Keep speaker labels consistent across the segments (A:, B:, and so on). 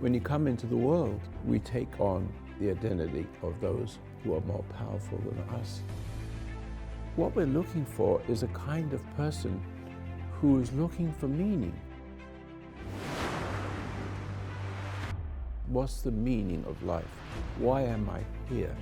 A: When you come into the world, we take on the identity of those who are more powerful than us. What we're looking for is a kind of person who is looking for meaning. What's the meaning of life? Why am I here?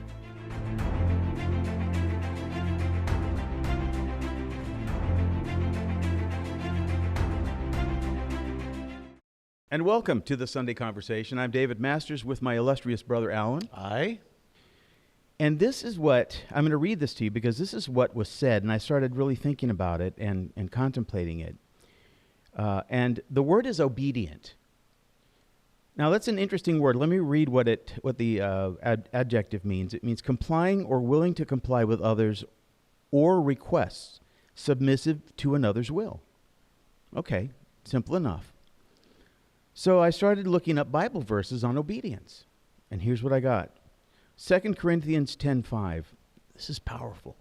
B: And welcome to the Sunday Conversation. I'm David Masters with my illustrious brother Alan.
C: Aye.
B: And this is what, I'm going to read this to you because this is what was said, and I started really thinking about it and contemplating it. And the word is obedient. Now that's an interesting word. Let me read what the adjective means. It means complying or willing to comply with others or requests, submissive to another's will. Okay, simple enough. So I started looking up Bible verses on obedience, and here's what I got. 2 Corinthians 10:5. This is powerful.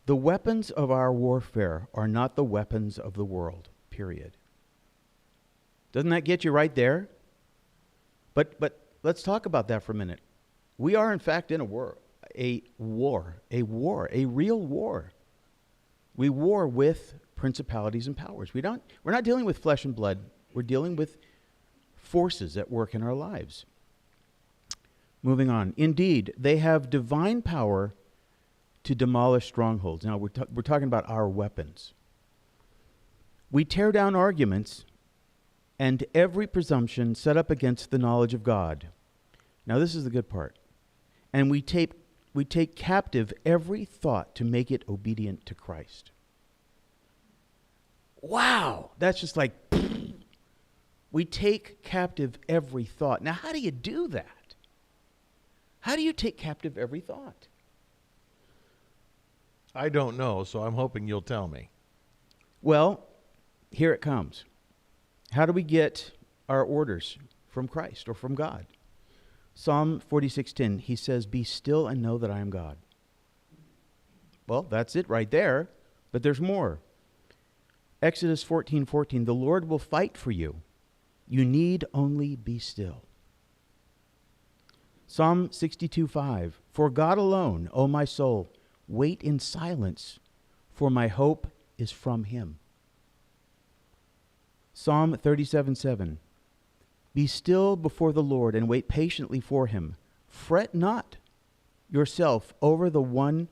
B: The weapons of our warfare are not the weapons of the world, period. Doesn't that get you right there? But let's talk about that for a minute. We are, in fact, in a real war. We war with principalities and powers. We're not dealing with flesh and blood. We're dealing with forces at work in our lives. Moving on. Indeed, they have divine power to demolish strongholds. Now, we're talking about our weapons. We tear down arguments and every presumption set up against the knowledge of God. Now, this is the good part. And we take captive every thought to make it obedient to Christ. Wow! That's just like... We take captive every thought. Now, how do you do that? How do you take captive every thought?
C: I don't know, so I'm hoping you'll tell me.
B: Well, here it comes. How do we get our orders from Christ or from God? Psalm 46:10, he says, "Be still and know that I am God." Well, that's it right there, but there's more. Exodus 14:14, "The Lord will fight for you. You need only be still." Psalm 62:5, "For God alone, O my soul, wait in silence, for my hope is from him." Psalm 37:7, "Be still before the Lord and wait patiently for him. Fret not yourself over the one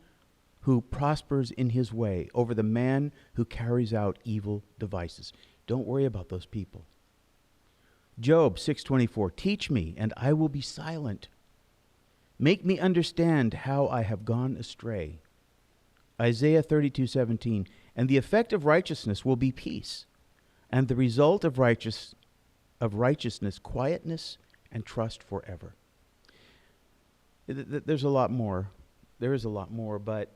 B: who prospers in his way, over the man who carries out evil devices." Don't worry about those people. Job 6:24, "Teach me, and I will be silent. Make me understand how I have gone astray." Isaiah 32:17, "And the effect of righteousness will be peace, and the result of righteousness, quietness and trust forever." There's a lot more. There is a lot more, but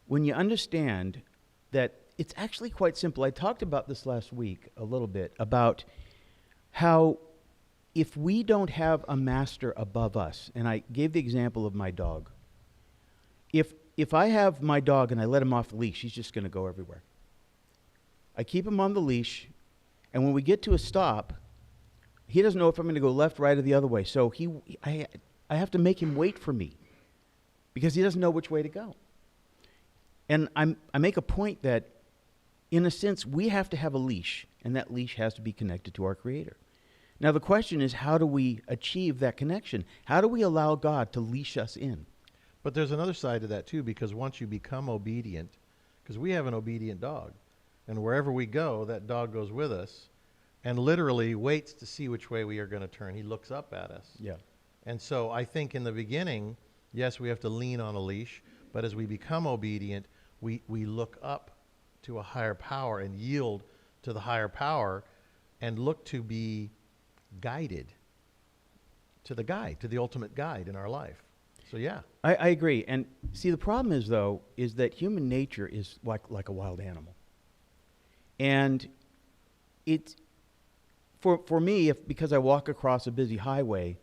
B: when you understand that it's actually quite simple. I talked about this last week a little bit, about how if we don't have a master above us, and I gave the example of my dog. If I have my dog and I let him off the leash, he's just going to go everywhere. I keep him on the leash, and when we get to a stop, he doesn't know if I'm going to go left, right, or the other way. So I have to make him wait for me because he doesn't know which way to go. And I make a point that, in a sense, we have to have a leash, and that leash has to be connected to our Creator. Now, the question is, how do we achieve that connection? How do we allow God to leash us in?
C: But there's another side to that, too, because once you become obedient, because we have an obedient dog, and wherever we go, that dog goes with us and literally waits to see which way we are going to turn. He looks up at us.
B: Yeah.
C: And so I think in the beginning, yes, we have to lean on a leash, but as we become obedient, we look up to a higher power and yield to the higher power and look to be guided to the guide, to the ultimate guide in our life. So yeah.
B: I agree. And see, the problem is, though, is that human nature is like a wild animal. And it's, for me, because I walk across a busy highway,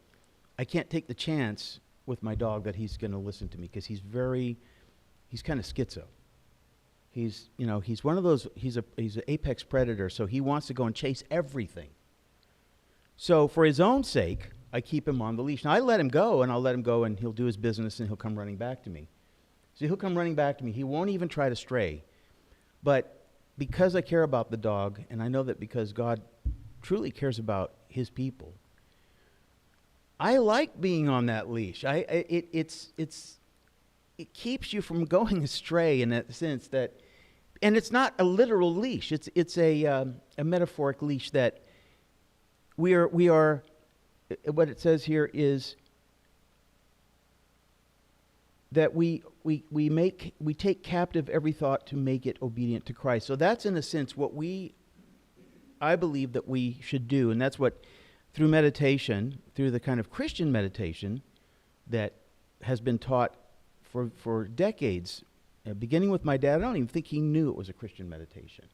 B: I can't take the chance with my dog that he's going to listen to me, because he's kind of schizo. He's one of those, he's an apex predator, so he wants to go and chase everything. So for his own sake, I keep him on the leash. Now, I let him go, and I'll let him go, and he'll do his business, and he'll come running back to me. See, he'll come running back to me. He won't even try to stray. But because I care about the dog, and I know that because God truly cares about his people, I like being on that leash. It keeps you from going astray in that sense that, and it's not a literal leash. It's a metaphoric leash that we are. What it says here is that we take captive every thought to make it obedient to Christ. So that's in a sense what I believe that we should do, and that's what through meditation, through the kind of Christian meditation that has been taught for decades, beginning with my dad. I don't even think he knew it was a Christian meditation.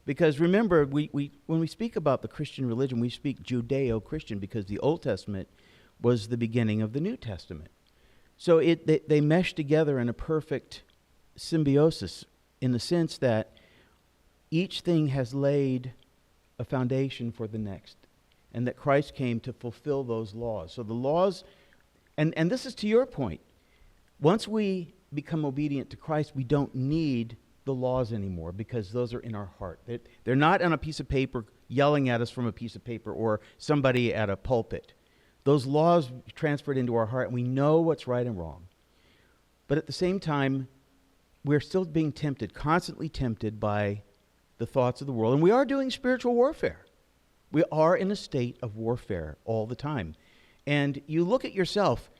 B: Because remember, when we speak about the Christian religion, we speak Judeo-Christian because the Old Testament was the beginning of the New Testament. So they mesh together in a perfect symbiosis in the sense that each thing has laid a foundation for the next, and that Christ came to fulfill those laws. So the laws, and this is to your point, once we become obedient to Christ, we don't need the laws anymore because those are in our heart. They're not on a piece of paper yelling at us from a piece of paper or somebody at a pulpit. Those laws transferred into our heart, and we know what's right and wrong. But at the same time, we're still being tempted, constantly tempted by the thoughts of the world, and we are doing spiritual warfare. We are in a state of warfare all the time. And you look at yourself,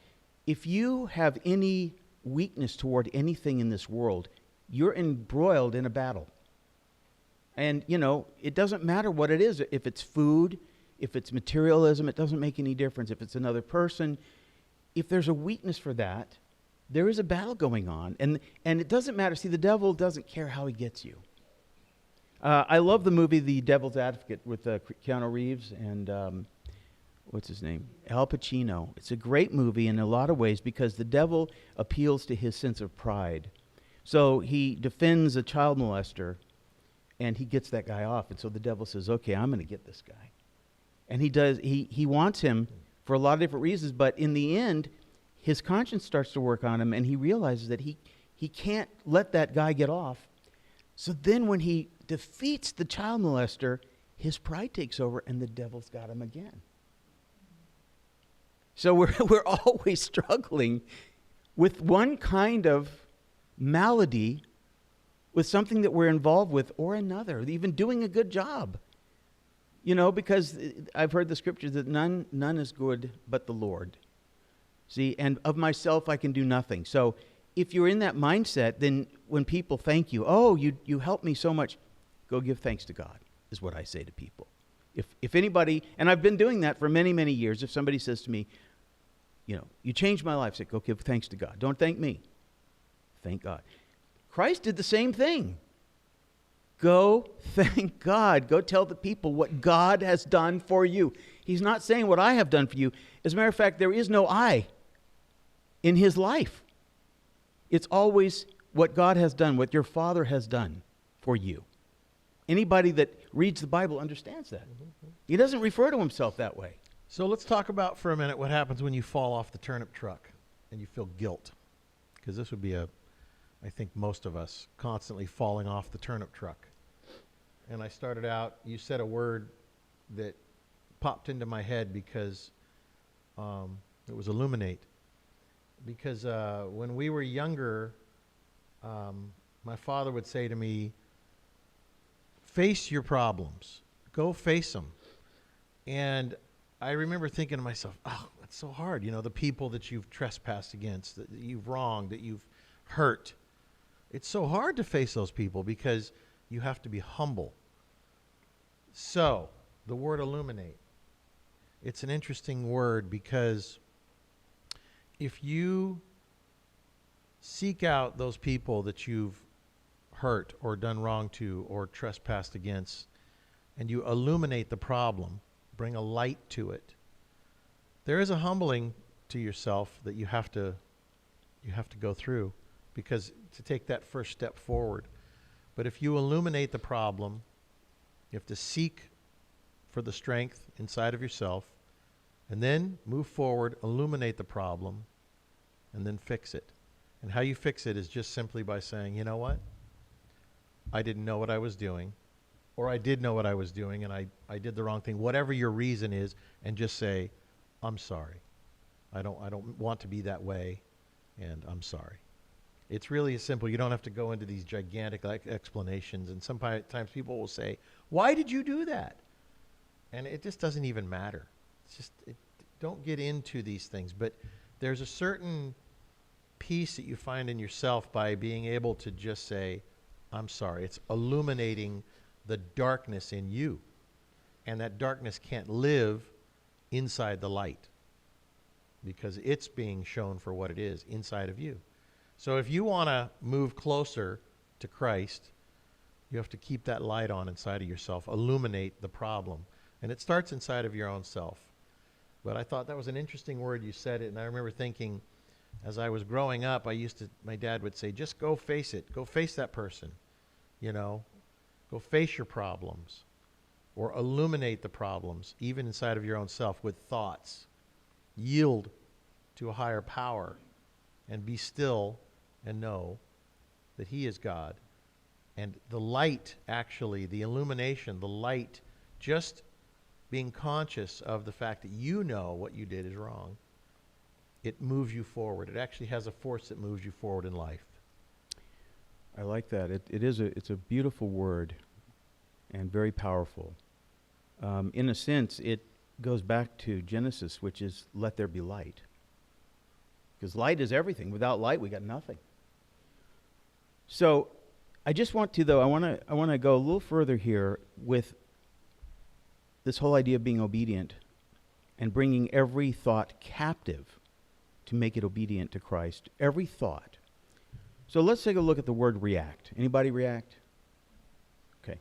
B: if you have any weakness toward anything in this world, you're embroiled in a battle. And, it doesn't matter what it is. If it's food, if it's materialism, it doesn't make any difference. If it's another person, if there's a weakness for that, there is a battle going on. And it doesn't matter. See, the devil doesn't care how he gets you. I love the movie The Devil's Advocate with Keanu Reeves and, what's his name? Al Pacino. It's a great movie in a lot of ways because the devil appeals to his sense of pride. So he defends a child molester, and he gets that guy off. And so the devil says, okay, I'm going to get this guy. And he does. He wants him for a lot of different reasons, but in the end, his conscience starts to work on him, and he realizes that he can't let that guy get off. So then when he defeats the child molester, his pride takes over, and the devil's got him again. So we're always struggling with one kind of malady, with something that we're involved with, or another, even doing a good job. Because I've heard the scripture that none is good but the Lord. See, and of myself I can do nothing. So if you're in that mindset, then when people thank you, oh, you helped me so much, go give thanks to God, is what I say to people. If anybody, and I've been doing that for many, many years, if somebody says to me, you changed my life, say, go give thanks to God. Don't thank me. Thank God. Christ did the same thing. Go thank God. Go tell the people what God has done for you. He's not saying what I have done for you. As a matter of fact, there is no I in his life. It's always what God has done, what your Father has done for you. Anybody that reads the Bible understands that. He doesn't refer to himself that way.
C: So let's talk about for a minute what happens when you fall off the turnip truck and you feel guilt. Because this would be I think most of us constantly falling off the turnip truck. And I started out, you said a word that popped into my head because it was illuminate. Because when we were younger, my father would say to me, face your problems. Go face them. And I remember thinking to myself, oh, that's so hard. The people that you've trespassed against, that you've wronged, that you've hurt. It's so hard to face those people because you have to be humble. So, the word illuminate. It's an interesting word because if you seek out those people that you've hurt or done wrong to or trespassed against, and you illuminate the problem, bring a light to it, there is a humbling to yourself that you have to go through. Because to take that first step forward. But if you illuminate the problem, you have to seek for the strength inside of yourself, and then move forward, illuminate the problem, and then fix it. And how you fix it is just simply by saying, you know what? I didn't know what I was doing, or I did know what I was doing, and I did the wrong thing. Whatever your reason is, and just say, I'm sorry. I don't want to be that way, and I'm sorry. It's really simple. You don't have to go into these gigantic explanations. And sometimes people will say, why did you do that? And it just doesn't even matter. It's just, don't get into these things. But there's a certain peace that you find in yourself by being able to just say, I'm sorry. It's illuminating the darkness in you. And that darkness can't live inside the light, because it's being shown for what it is inside of you. So if you want to move closer to Christ, you have to keep that light on inside of yourself, illuminate the problem. And it starts inside of your own self. But I thought that was an interesting word. You said it, and I remember thinking, as I was growing up, my dad would say, just go face it. Go face that person. You know, go face your problems, or illuminate the problems, even inside of your own self, with thoughts. Yield to a higher power, and be still and know that He is God. And the light, actually, the illumination, the light, just being conscious of the fact that you know what you did is wrong, it moves you forward. It actually has a force that moves you forward in life.
B: I like that. It's a beautiful word and very powerful. In a sense, it goes back to Genesis, which is let there be light. Because light is everything. Without light, we got nothing. So I just want to, though, I want to go a little further here with this whole idea of being obedient and bringing every thought captive to make it obedient to Christ. Every thought. So let's take a look at the word react. Anybody react? Okay.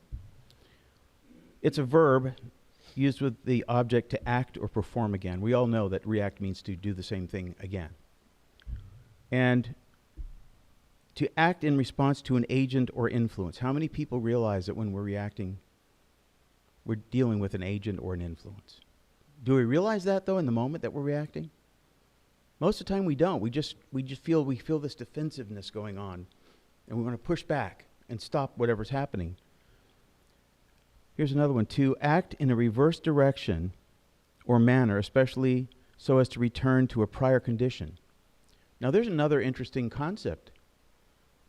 B: It's a verb used with the object to act or perform again. We all know that react means to do the same thing again. And to act in response to an agent or influence. How many people realize that when we're reacting, we're dealing with an agent or an influence? Do we realize that, though, in the moment that we're reacting? Most of the time we don't. We just feel this defensiveness going on, and we want to push back and stop whatever's happening. Here's another one. To act in a reverse direction or manner, especially so as to return to a prior condition. Now, there's another interesting concept.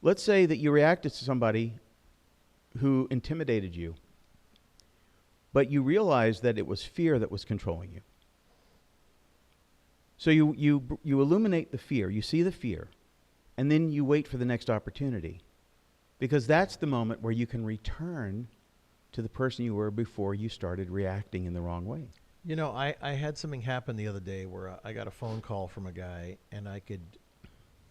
B: Let's say that you reacted to somebody who intimidated you, but you realized that it was fear that was controlling you. So you illuminate the fear, you see the fear, and then you wait for the next opportunity, because that's the moment where you can return to the person you were before you started reacting in the wrong way.
C: You know, I had something happen the other day where I got a phone call from a guy, and I could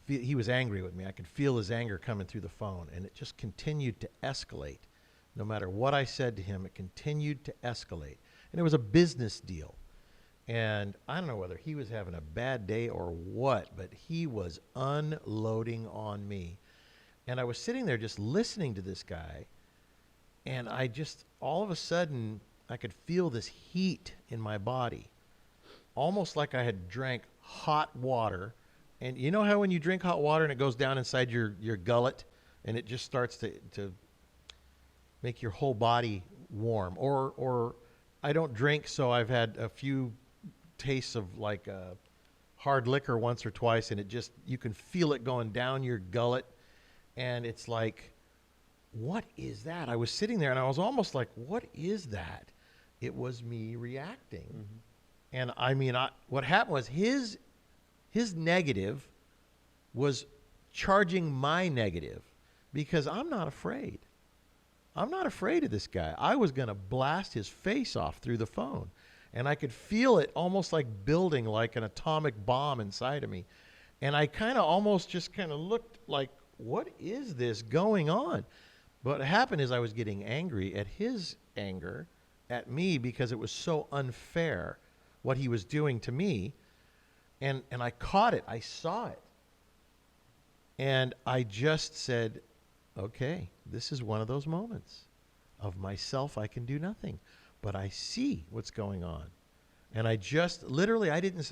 C: feel he was angry with me. I could feel his anger coming through the phone, and it just continued to escalate. No matter what I said to him, it continued to escalate. And it was a business deal. And I don't know whether he was having a bad day or what, but he was unloading on me. And I was sitting there just listening to this guy, and I just, all of a sudden, I could feel this heat in my body, almost like I had drank hot water. And you know how when you drink hot water and it goes down inside your gullet, and it just starts to make your whole body warm? Or I don't drink, so I've had a few tastes of like hard liquor once or twice, and it just, you can feel it going down your gullet, and it's like, what is that? I was sitting there and I was almost like, what is that? It was me reacting. Mm-hmm. And I mean, what happened was his negative was charging my negative, because I'm not afraid. I'm not afraid of this guy. I was going to blast his face off through the phone. And I could feel it almost like building like an atomic bomb inside of me. And I kind of almost just kind of looked like, what is this going on? But what happened is I was getting angry at his anger at me, because it was so unfair what he was doing to me. And I caught it. I saw it. And I just said, okay, this is one of those moments. Of myself, I can do nothing. but I see what's going on. And I just literally, I didn't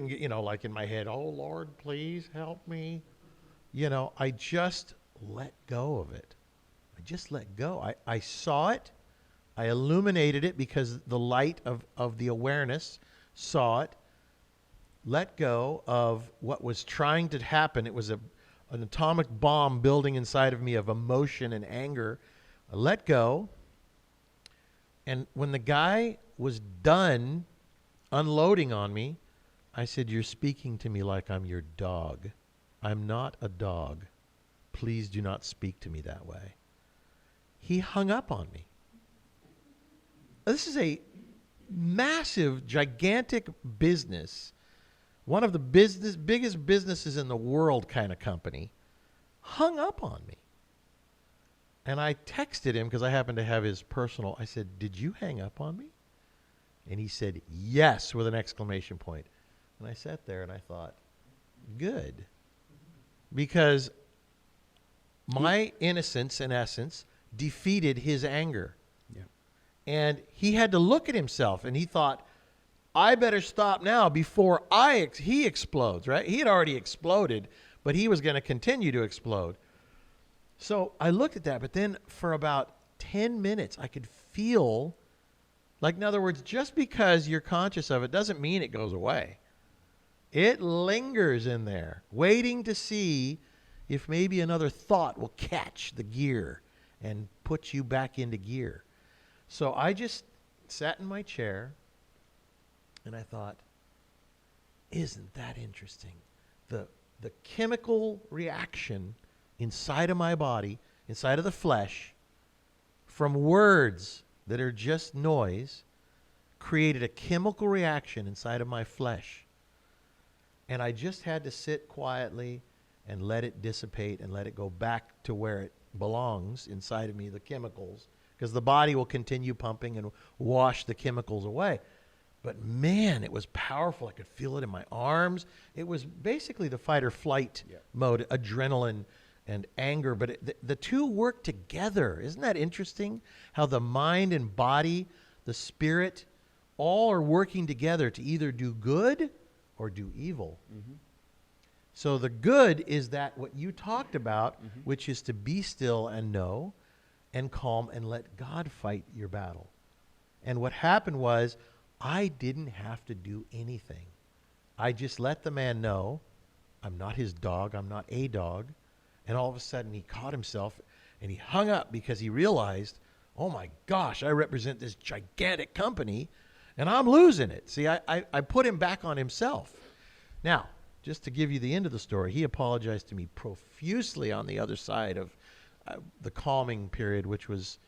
C: get, like in my head, oh Lord, please help me. I just let go of it. I just let go. I saw it. I illuminated it because the light of the awareness saw it. Let go of what was trying to happen. It was an atomic bomb building inside of me of emotion and anger. I let go. And when the guy was done unloading on me, I said, "You're speaking to me like I'm your dog. I'm not a dog. Please do not speak to me that way." He hung up on me. This is a massive, gigantic business, one of the biggest businesses in the world kind of company, hung up on me. And I texted him because I happened to have his personal. I said, "Did you hang up on me?" And he said, "Yes," with an exclamation point. And I sat there and I thought, good. Because my innocence and essence defeated his anger.
B: Yeah.
C: And he had to look at himself and he thought, I better stop now before he explodes, right? He had already exploded, but he was going to continue to explode. So I looked at that, but then for about 10 minutes, I could feel, like, in other words, just because you're conscious of it doesn't mean it goes away. It lingers in there, waiting to see if maybe another thought will catch the gear and put you back into gear. So I just sat in my chair and I thought, isn't that interesting? The chemical reaction inside of my body, inside of the flesh, from words that are just noise, created a chemical reaction inside of my flesh. And I just had to sit quietly and let it dissipate and let it go back to where it belongs inside of me, the chemicals, because the body will continue pumping and wash the chemicals away. But man, it was powerful. I could feel it in my arms. It was basically the fight or flight mode, adrenaline and anger. But the two work together. Isn't that interesting? How the mind and body, the spirit, all are working together to either do good or do evil. Mm-hmm. So the good is that what you talked about, which is to be still and know and calm and let God fight your battle. And what happened was, I didn't have to do anything. I just let the man know, I'm not his dog, I'm not a dog. And all of a sudden he caught himself and he hung up because he realized, oh my gosh, I represent this gigantic company and I'm losing it. See, I put him back on himself. Now, just to give you the end of the story, he apologized to me profusely on the other side of the calming period, which was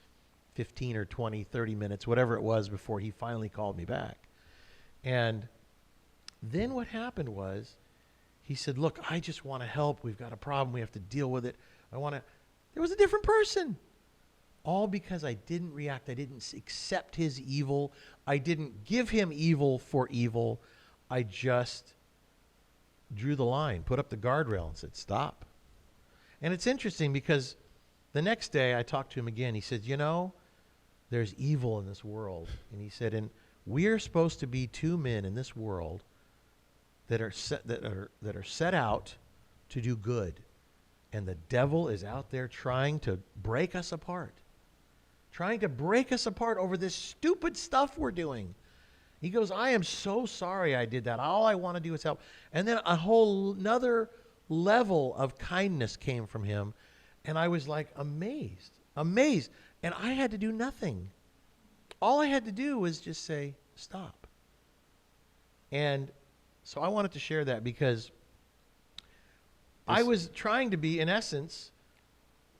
C: 15 or 20, 30 minutes, whatever it was, before he finally called me back. And then what happened was, he said, look, I just want to help. We've got a problem. We have to deal with it. There was a different person. All because I didn't react. I didn't accept his evil. I didn't give him evil for evil. I just drew the line, put up the guardrail and said, stop. And it's interesting because the next day I talked to him again. He said, there's evil in this world. And he said, and we're supposed to be two men in this world that are set out to do good. And the devil is out there trying to break us apart. Trying to break us apart over this stupid stuff we're doing. He goes, I am so sorry I did that. All I want to do is help. And then a whole another level of kindness came from him. And I was like amazed. And I had to do nothing. All I had to do was just say, stop. And so I wanted to share that because I was trying to be, in essence,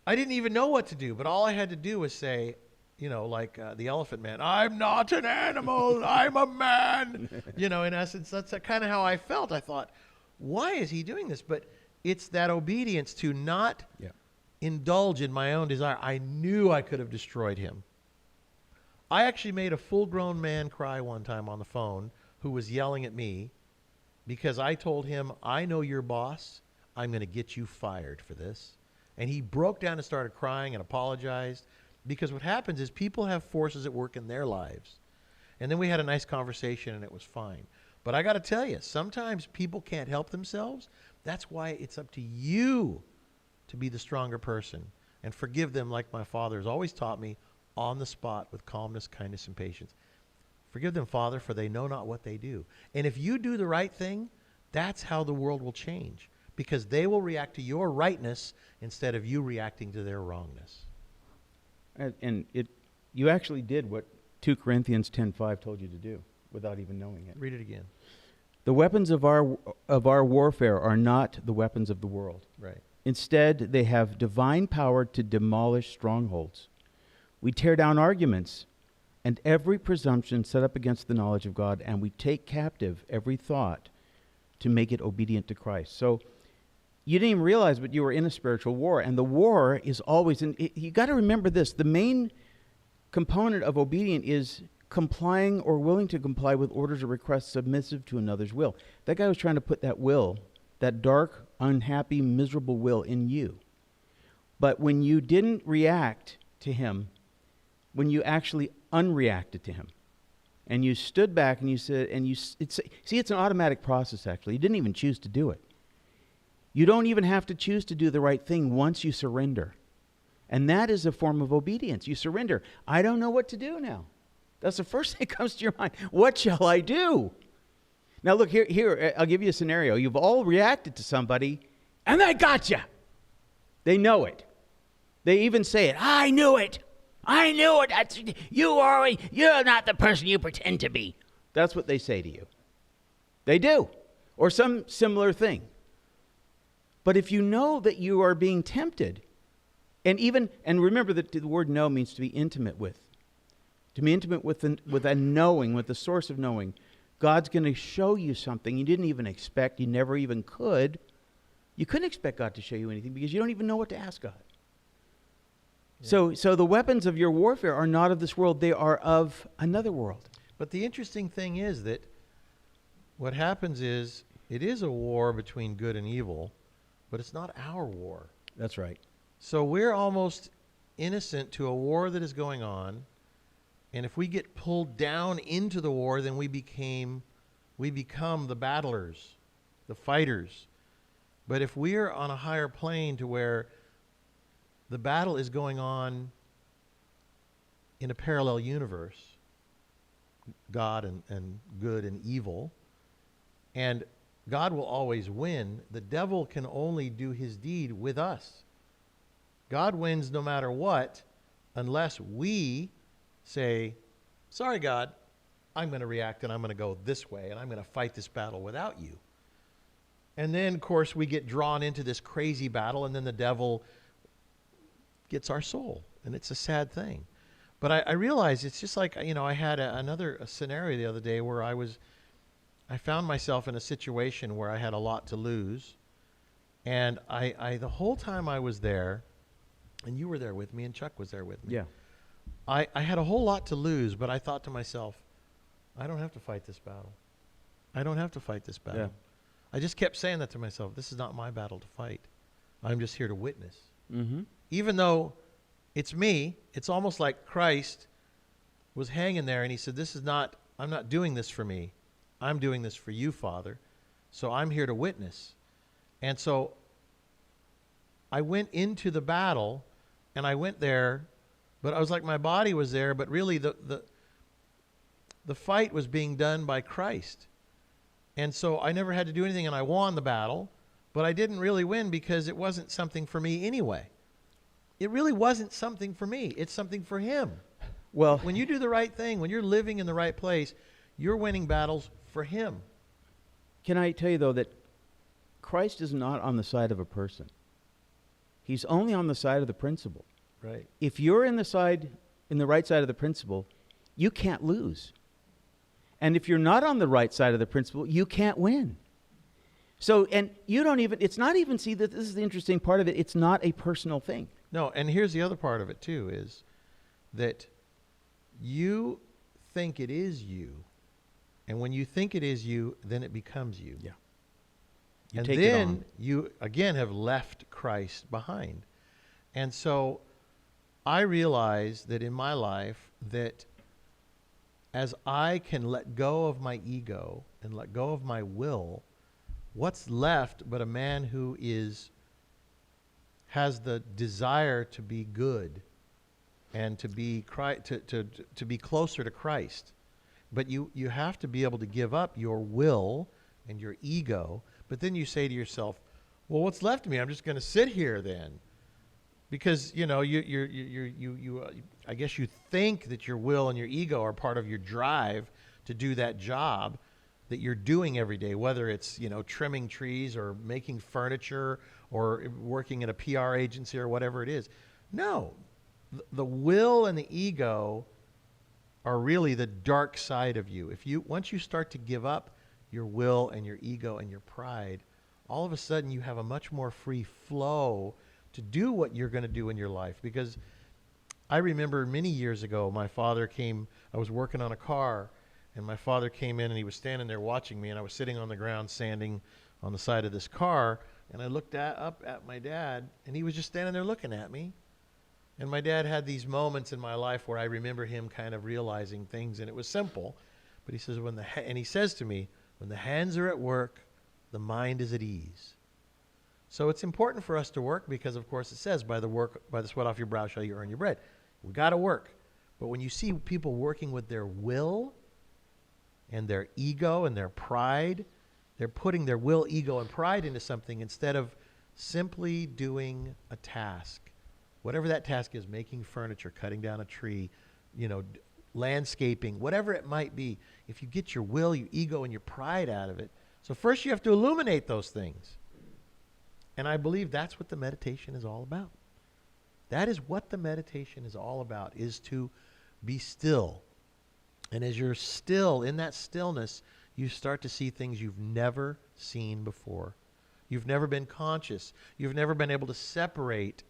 C: I didn't even know what to do, but all I had to do was say, like the Elephant Man, I'm not an animal, I'm a man. In essence, that's kind of how I felt. I thought, why is he doing this? But it's that obedience to not indulge in my own desire. I knew I could have destroyed him. I actually made a full-grown man cry one time on the phone who was yelling at me because I told him, I know your boss. I'm going to get you fired for this. And he broke down and started crying and apologized. Because what happens is people have forces at work in their lives. And then we had a nice conversation and it was fine. But I got to tell you, sometimes people can't help themselves. That's why it's up to you to be the stronger person and forgive them like my Father has always taught me, on the spot with calmness, kindness, and patience. Forgive them, Father, for they know not what they do. And if you do the right thing, that's how the world will change, because they will react to your rightness instead of you reacting to their wrongness.
B: And you actually did what 2 Corinthians 10:5 told you to do without even knowing it.
C: Read it again.
B: The weapons of our warfare are not the weapons of the world.
C: Right.
B: Instead, they have divine power to demolish strongholds. We tear down arguments and every presumption set up against the knowledge of God, and we take captive every thought to make it obedient to Christ. So you didn't even realize, but you were in a spiritual war, and the war is always, and you got to remember this, the main component of obedient is complying or willing to comply with orders or requests submissive to another's will. That guy was trying to put that will, that dark, unhappy, miserable will in you. But when you didn't react to him, when you actually unreacted to him, and you stood back and you said, it's an automatic process actually. You didn't even choose to do it. You don't even have to choose to do the right thing once you surrender. And that is a form of obedience. You surrender. I don't know what to do now. That's the first thing that comes to your mind. What shall I do? Now look, here, I'll give you a scenario. You've all reacted to somebody, and they got you. They know it. They even say it. I knew it. I knew it. You're not the person you pretend to be. That's what they say to you. They do. Or some similar thing. But if you know that you are being tempted, and remember that the word know means to be intimate with. To be intimate with a knowing, with the source of knowing. God's going to show you something you didn't even expect, you never even could. You couldn't expect God to show you anything because you don't even know what to ask God. Yeah. So the weapons of your warfare are not of this world, they are of another world.
C: But the interesting thing is that what happens is it is a war between good and evil, but it's not our war.
B: That's right.
C: So we're almost innocent to a war that is going on. And if we get pulled down into the war, then we become the battlers, the fighters. But if we're on a higher plane to where the battle is going on in a parallel universe, God and good and evil, and God will always win, the devil can only do his deed with us. God wins no matter what, unless we say, sorry, God, I'm going to react and I'm going to go this way and I'm going to fight this battle without you. And then, of course, we get drawn into this crazy battle, and then the devil gets our soul, and it's a sad thing. But I realize it's just like, I had another scenario the other day where I found myself in a situation where I had a lot to lose, and I the whole time I was there, and you were there with me, and Chuck was there with me.
B: Yeah.
C: I had a whole lot to lose, but I thought to myself, I don't have to fight this battle. I don't have to fight this battle.
B: Yeah.
C: I just kept saying that to myself. This is not my battle to fight. I'm just here to witness.
B: Mm-hmm.
C: Even though it's me, it's almost like Christ was hanging there and he said, I'm not doing this for me. I'm doing this for you, Father. So I'm here to witness. And so I went into the battle, and I went there, but I was like, my body was there, but really the fight was being done by Christ. And so I never had to do anything, and I won the battle, but I didn't really win because it wasn't something for me anyway. It really wasn't something for me. It's something for him.
B: Well,
C: When you do the right thing, when you're living in the right place, you're winning battles for him.
B: can I tell you, though, that Christ is not on the side of a person. He's only on the side of the principle.
C: Right.
B: If you're in the right side of the principle, you can't lose. And if you're not on the right side of the principle, you can't win. So, and you don't even, it's not even, see, that this is the interesting part of it, it's not a personal thing.
C: No, and here's the other part of it too, is that you think it is you. And when you think it is you, then it becomes you.
B: Yeah.
C: And
B: take it
C: then
B: on.
C: you, again, have left Christ behind. And so I realize that in my life that as I can let go of my ego and let go of my will, what's left but a man who has the desire to be good and to be to be closer to Christ. But you have to be able to give up your will and your ego. But then you say to yourself, well, what's left of me? I'm just going to sit here then. Because, you know, I guess you think that your will and your ego are part of your drive to do that job that you're doing every day, whether it's, you know, trimming trees or making furniture or working in a PR agency or whatever it is. No, the will and the ego are really the dark side of you. Once you start to give up your will and your ego and your pride, all of a sudden you have a much more free flow to do what you're going to do in your life. Because I remember many years ago, my father came, I was working on a car, and my father came in and he was standing there watching me, and I was sitting on the ground sanding on the side of this car, and I looked up at my dad, and he was just standing there looking at me. And my dad had these moments in my life where I remember him kind of realizing things, and it was simple. But he says, and he says to me, when the hands are at work, the mind is at ease. So it's important for us to work because, of course, it says, by the sweat off your brow shall you earn your bread. We got to work. But when you see people working with their will and their ego and their pride, they're putting their will, ego, and pride into something instead of simply doing a task. Whatever that task is, making furniture, cutting down a tree, you know, landscaping, whatever it might be. If you get your will, your ego, and your pride out of it. So first you have to illuminate those things. And I believe that's what the meditation is all about. That is what the meditation is all about, is to be still. And as you're still, in that stillness, you start to see things you've never seen before. You've never been conscious. You've never been able to separate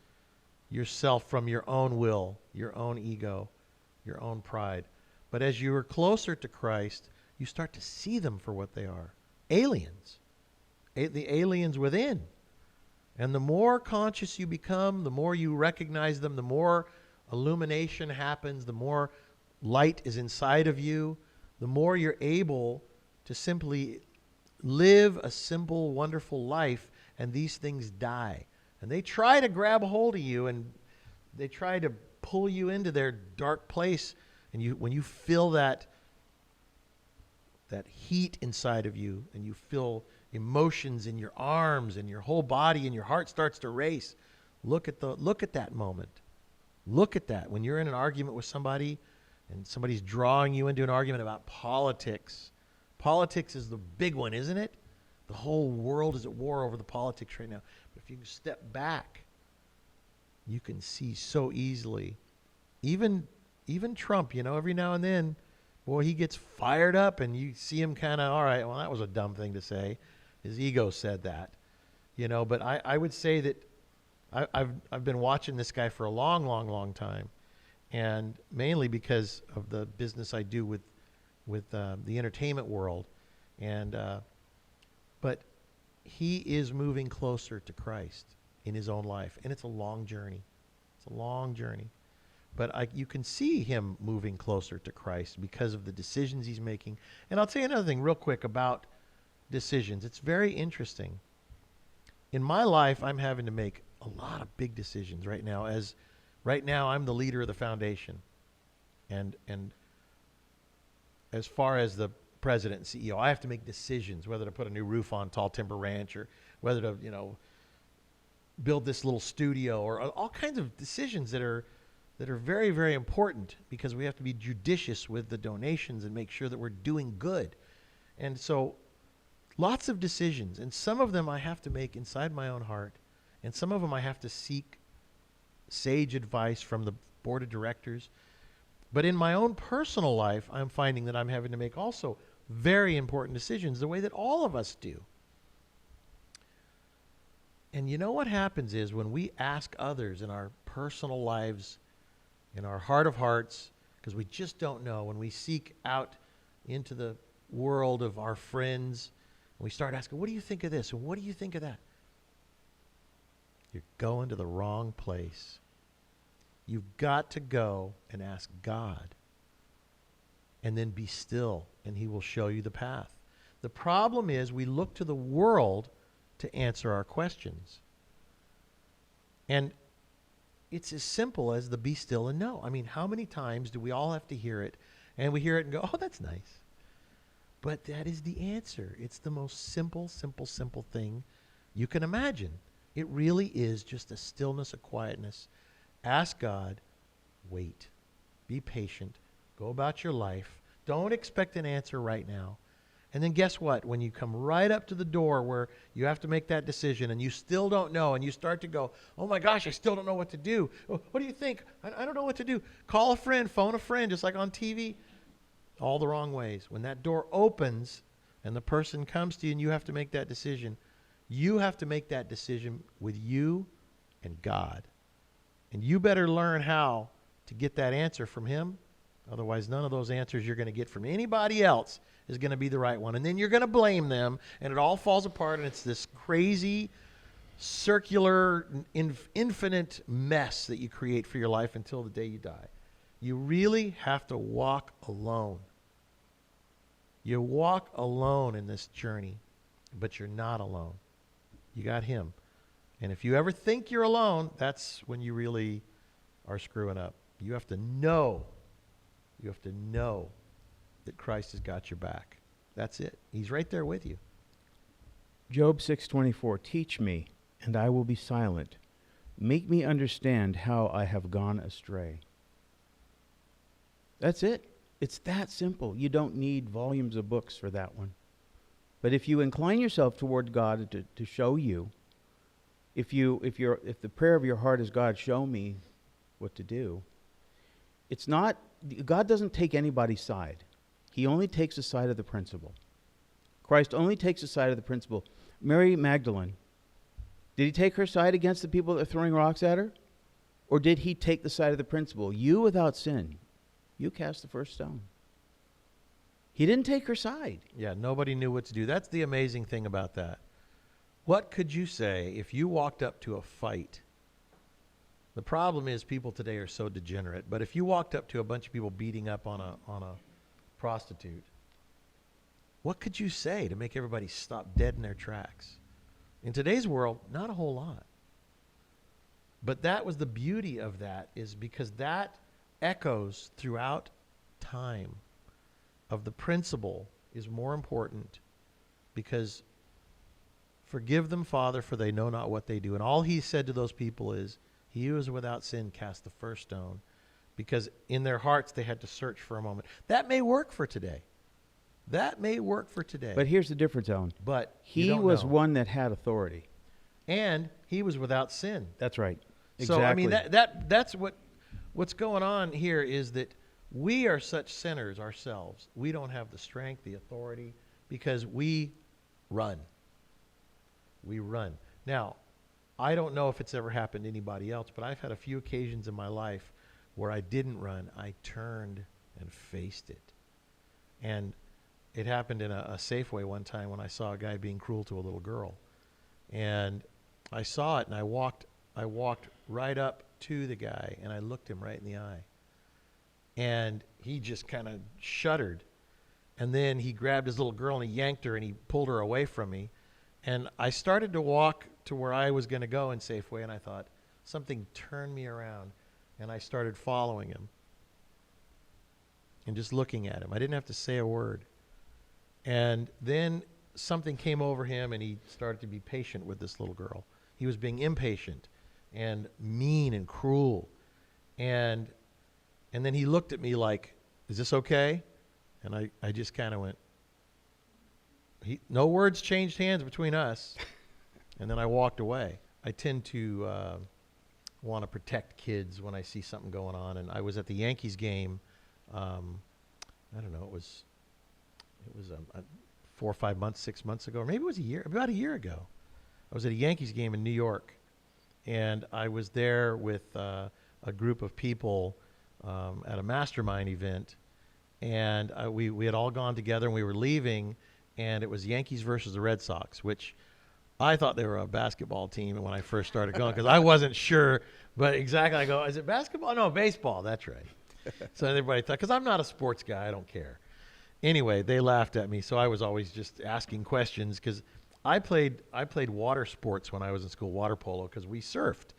C: yourself from your own will, your own ego, your own pride. But as you are closer to Christ, you start to see them for what they are. Aliens. The aliens within. And the more conscious you become, the more you recognize them, the more illumination happens, the more light is inside of you, the more you're able to simply live a simple, wonderful life, and these things die. And they try to grab a hold of you, and they try to pull you into their dark place. And when you feel that heat inside of you, and you feel emotions in your arms and your whole body and your heart starts to race, look at that moment. Look at that. When you're in an argument with somebody and somebody's drawing you into an argument about politics. Politics is the big one, isn't it? The whole world is at war over the politics right now. But if you can step back, you can see so easily. Even Trump, you know, every now and then, boy, he gets fired up and you see him kind of, all right, well, that was a dumb thing to say. His ego said that, you know. But I would say that I've been watching this guy for a long, long, long time, and mainly because of the business I do with the entertainment world, and but he is moving closer to Christ in his own life, and it's a long journey. It's a long journey, but you can see him moving closer to Christ because of the decisions he's making. And I'll tell you another thing real quick about decisions. It's very interesting. In my life, I'm having to make a lot of big decisions right now. Right now, I'm the leader of the foundation, and as far as the president and CEO, I have to make decisions whether to put a new roof on Tall Timber Ranch or whether to, you know, build this little studio, or all kinds of decisions that are very, very important, because we have to be judicious with the donations and make sure that we're doing good. And so lots of decisions, and some of them I have to make inside my own heart, and some of them I have to seek sage advice from the board of directors. But in my own personal life, I'm finding that I'm having to make also very important decisions, the way that all of us do. And you know what happens is when we ask others in our personal lives, in our heart of hearts, because we just don't know, when we seek out into the world of our friends, and we start asking, what do you think of this? And what do you think of that? You're going to the wrong place. You've got to go and ask God. And then be still, and he will show you the path. The problem is we look to the world to answer our questions. And it's as simple as the be still and know. I mean, how many times do we all have to hear it, and we hear it and go, oh, that's nice. But that is the answer. It's the most simple thing you can imagine. It really is just a stillness, a quietness. Ask God, wait, be patient, go about your life. Don't expect an answer right now. And then guess what? When you come right up to the door where you have to make that decision and you still don't know, and you start to go, oh my gosh, I still don't know what to do. What do you think? I don't know what to do. Call a friend, phone a friend, just like on TV. All the wrong ways. When that door opens and the person comes to you and you have to make that decision, you have to make that decision with you and God. And you better learn how to get that answer from him. Otherwise, none of those answers you're going to get from anybody else is going to be the right one. And then you're going to blame them, and it all falls apart, and it's this crazy, circular, infinite mess that you create for your life until the day you die. You really have to walk alone. You walk alone in this journey, but you're not alone. You got him. And if you ever think you're alone, that's when you really are screwing up. You have to know. You have to know that Christ has got your back. That's it. He's right there with you.
B: Job 6:24, teach me, and I will be silent. Make me understand how I have gone astray. That's it. It's that simple. You don't need volumes of books for that one. But if you incline yourself toward God to show you, if the prayer of your heart is, God, show me what to do, it's not, God doesn't take anybody's side. He only takes the side of the principle. Christ only takes the side of the principle. Mary Magdalene, did he take her side against the people that are throwing rocks at her? Or did he take the side of the principle? You without sin, you cast the first stone. He didn't take her side.
C: Yeah, nobody knew what to do. That's the amazing thing about that. What could you say if you walked up to a fight? The problem is people today are so degenerate. But if you walked up to a bunch of people beating up on a prostitute, what could you say to make everybody stop dead in their tracks? In today's world, not a whole lot. But that was the beauty of that, is because that echoes throughout time of the principle is more important, because forgive them, Father, for they know not what they do. And all he said to those people is, he who is without sin cast the first stone, because in their hearts they had to search for a moment. That may work for today. That may work for today.
B: But here's the difference, Owen.
C: But
B: he was one that had authority.
C: And he was without sin.
B: That's right.
C: So,
B: Exactly.
C: I mean, that's what's going on here, is that we are such sinners ourselves. We don't have the strength, the authority, because we run. We run. Now, I don't know if it's ever happened to anybody else, but I've had a few occasions in my life where I didn't run. I turned and faced it. And it happened in a Safeway one time when I saw a guy being cruel to a little girl. And I saw it, and I walked right up to the guy, and I looked him right in the eye. And he just kind of shuddered. And then he grabbed his little girl, and he yanked her, and he pulled her away from me. And I started to walk to where I was going to go in Safeway, and I thought, something turned me around. And I started following him and just looking at him. I didn't have to say a word. And then something came over him, and he started to be patient with this little girl. He was being impatient and mean and cruel. And then he looked at me like, is this okay? And I just kind of went, no words changed hands between us. And then I walked away. I tend to want to protect kids when I see something going on. And I was at the Yankees game. I don't know, it was 4 or 5 months, 6 months ago, or maybe it was about a year ago. I was at a Yankees game in New York, and I was there with a group of people at a mastermind event, and we had all gone together, and we were leaving, and it was Yankees versus the Red Sox, which I thought they were a basketball team when I first started going because I wasn't sure. But exactly, I go, is it basketball? No, baseball. That's right. So everybody thought, because I'm not a sports guy, I don't care. Anyway, they laughed at me, so I was always just asking questions because I played water sports when I was in school, water polo, because we surfed.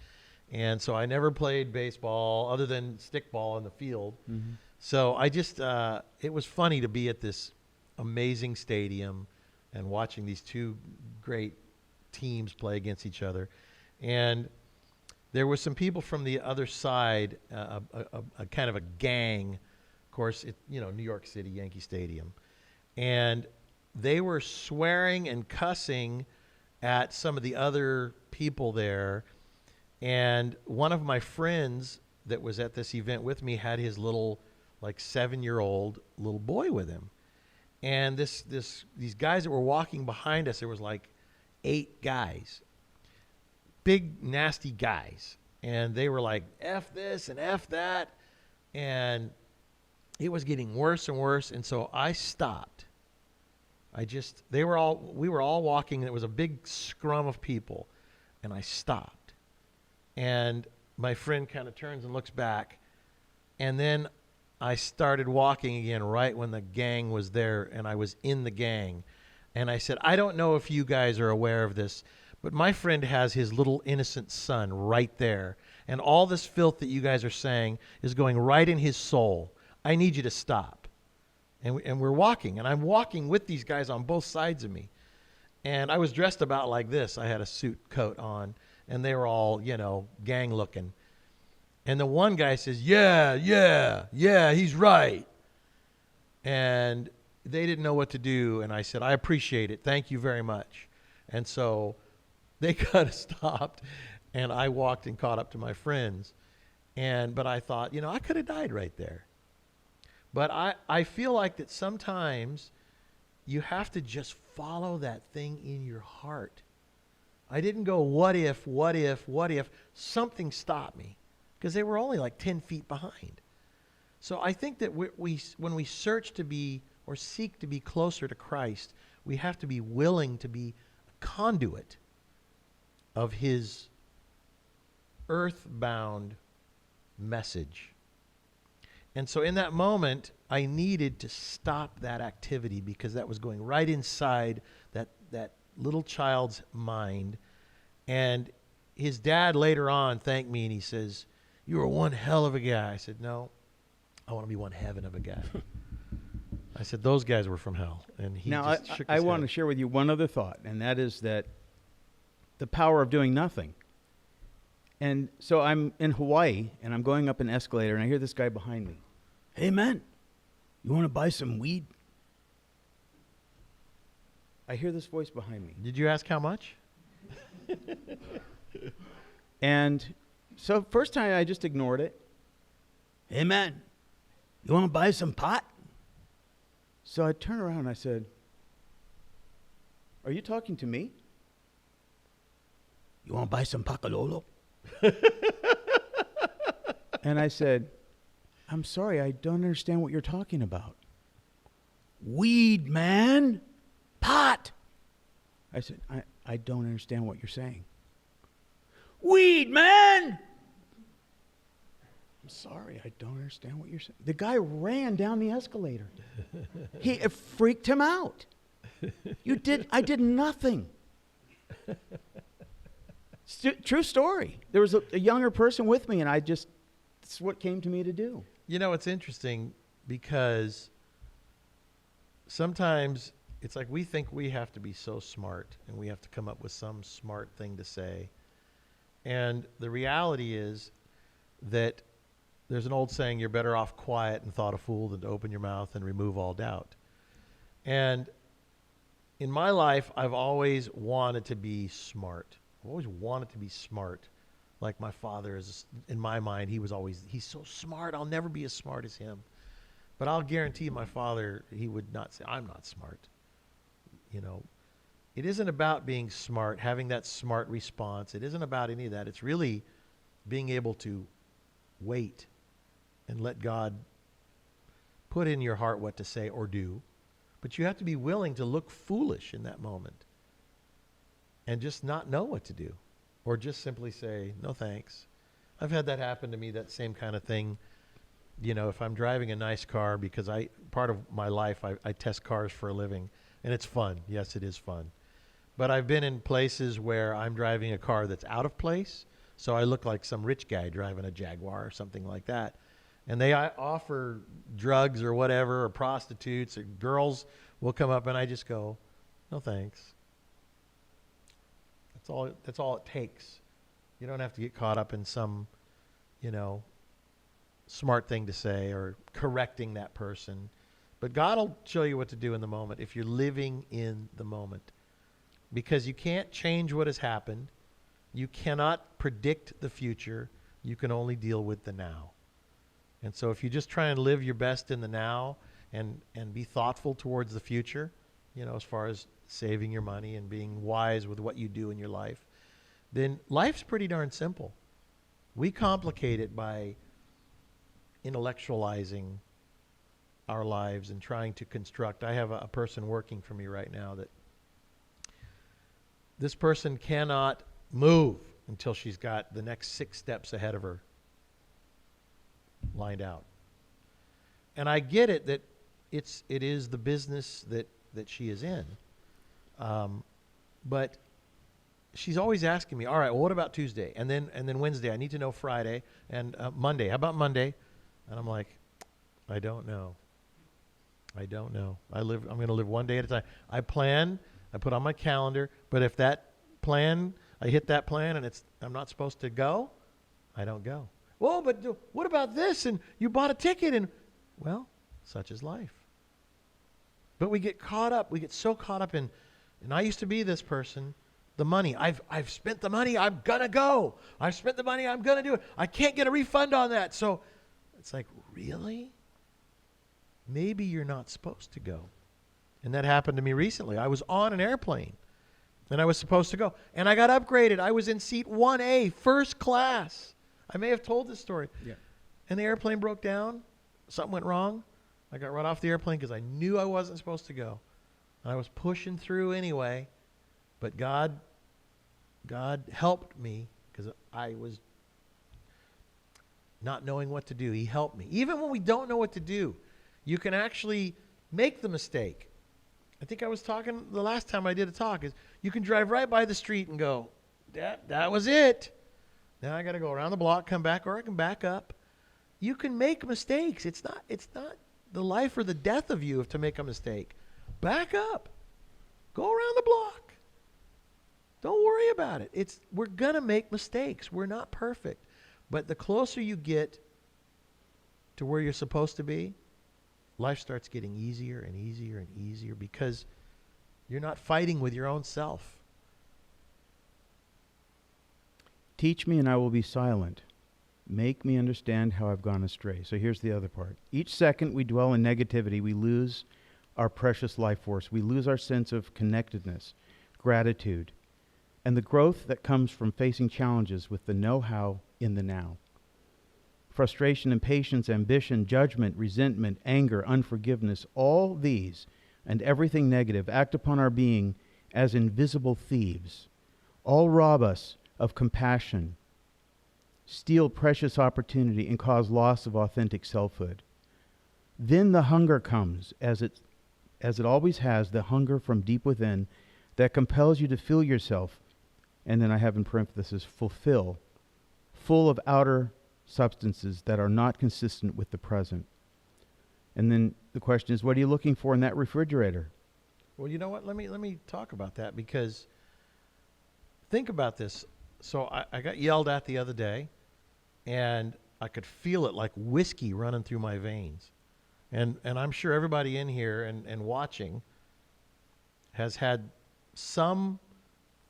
C: And so I never played baseball other than stickball in the field. Mm-hmm. So I just, it was funny to be at this amazing stadium and watching these two great teams play against each other. And there were some people from the other side, a kind of a gang. Of course, New York City, Yankee Stadium. And they were swearing and cussing at some of the other people there. And one of my friends that was at this event with me had his little, 7-year-old little boy with him. And these guys that were walking behind us, there was 8 guys, big, nasty guys. And they were like, F this and F that. And it was getting worse and worse. And so I stopped. We were all walking, and it was a big scrum of people. And I stopped. And my friend kind of turns and looks back. And then I started walking again right when the gang was there, and I was in the gang. And I said, I don't know if you guys are aware of this, but my friend has his little innocent son right there. And all this filth that you guys are saying is going right in his soul. I need you to stop. And we're walking, and I'm walking with these guys on both sides of me. And I was dressed about like this. I had a suit coat on, and they were all, gang looking. And the one guy says, yeah, he's right. And they didn't know what to do. And I said, I appreciate it. Thank you very much. And so they kind of stopped, and I walked and caught up to my friends. But I thought, I could have died right there. But I feel like that sometimes you have to just follow that thing in your heart. I didn't go, what if? Something stopped me. Because they were only 10 feet behind. So I think that when we search to be or seek to be closer to Christ, we have to be willing to be a conduit of his earthbound message. And so in that moment, I needed to stop that activity because that was going right inside that little child's mind. And his dad later on thanked me, and he says, you were one hell of a guy. I said, no, I want to be one heaven of a guy. I said, those guys were from hell. And he
B: now,
C: just shook his
B: I
C: head.
B: want to share with you one other thought, and that is that the power of doing nothing. And so I'm in Hawaii, and I'm going up an escalator, and I hear this guy behind me. Hey, man, you want to buy some weed? I hear this voice behind me.
C: Did you ask how much?
B: And so first time I just ignored it. Hey, man, you want to buy some pot? So I turned around and I said, are you talking to me? You want to buy some Pakalolo? And I said, I'm sorry, I don't understand what you're talking about. Weed, man. Pot. I said, I don't understand what you're saying. Weed, man. I'm sorry, I don't understand what you're saying. The guy ran down the escalator. It freaked him out. I did nothing. True story. There was a younger person with me, and it's what came to me to do.
C: It's interesting because sometimes it's like we think we have to be so smart and we have to come up with some smart thing to say. And the reality is that there's an old saying, you're better off quiet and thought a fool than to open your mouth and remove all doubt. And in my life, I've always wanted to be smart. I've always wanted to be smart. Like my father is, in my mind, he's so smart, I'll never be as smart as him. But I'll guarantee my father, he would not say, I'm not smart. It isn't about being smart, having that smart response. It isn't about any of that. It's really being able to wait and let God put in your heart what to say or do. But you have to be willing to look foolish in that moment. and just not know what to do, or just simply say, no thanks. I've had that happen to me, that same kind of thing. You know, if I'm driving a nice car, because part of my life, I test cars for a living, and it's fun. Yes, it is fun. But I've been in places where I'm driving a car that's out of place, so I look like some rich guy driving a Jaguar or something like that. And they offer drugs or whatever, or prostitutes, or girls will come up, and I just go, no thanks. That's all it takes. You don't have to get caught up in some, smart thing to say or correcting that person. But God will show you what to do in the moment if you're living in the moment. Because you can't change what has happened. You cannot predict the future. You can only deal with the now. And so if you just try and live your best in the now and be thoughtful towards the future, as far as saving your money and being wise with what you do in your life, then life's pretty darn simple. We complicate it by intellectualizing our lives and trying to construct. I have a person working for me right now that this person cannot move until she's got the next 6 steps ahead of her lined out. And I get it that it is the business that she is in. But she's always asking me, all right, well, what about Tuesday? And then Wednesday, I need to know Friday. And Monday, how about Monday? And I'm like, I don't know. I'm going to live one day at a time. I plan, I put on my calendar, but if that plan, I hit that plan and I'm not supposed to go, I don't go. Well, but what about this? And you bought a ticket, and well, such is life. But we get so caught up in, and I used to be this person, the money. I've spent the money, I'm gonna go. I've spent the money, I'm gonna do it. I can't get a refund on that. So it's like, really? Maybe you're not supposed to go. And that happened to me recently. I was on an airplane and I was supposed to go. And I got upgraded. I was in seat 1A, first class. I may have told this story.
B: Yeah.
C: And the airplane broke down. Something went wrong. I got right off the airplane because I knew I wasn't supposed to go. I was pushing through anyway. But God helped me because I was not knowing what to do. He helped me. Even when we don't know what to do, you can actually make the mistake. I think I was talking the last time I did a talk, is you can drive right by the street and go, that was it. Now I got to go around the block, come back, or I can back up. You can make mistakes. It's not the life or the death of you to make a mistake. Back up. Go around the block. Don't worry about it. We're going to make mistakes. We're not perfect. But the closer you get to where you're supposed to be, life starts getting easier and easier and easier because you're not fighting with your own self.
B: Teach me and I will be silent. Make me understand how I've gone astray. So here's the other part. Each second we dwell in negativity, we lose our precious life force. We lose our sense of connectedness, gratitude, and the growth that comes from facing challenges with the know-how in the now. Frustration, impatience, ambition, judgment, resentment, anger, unforgiveness, all these and everything negative act upon our being as invisible thieves. All rob us of compassion, steal precious opportunity, and cause loss of authentic selfhood. Then the hunger comes, as it always has, the hunger from deep within that compels you to fill yourself, and then I have in parenthesis, fulfill, full of outer substances that are not consistent with the present. And then the question is, what are you looking for in that refrigerator?
C: Well, you know what? Let me talk about that, because think about this. So I got yelled at the other day, and I could feel it like whiskey running through my veins. And I'm sure everybody in here and watching has had some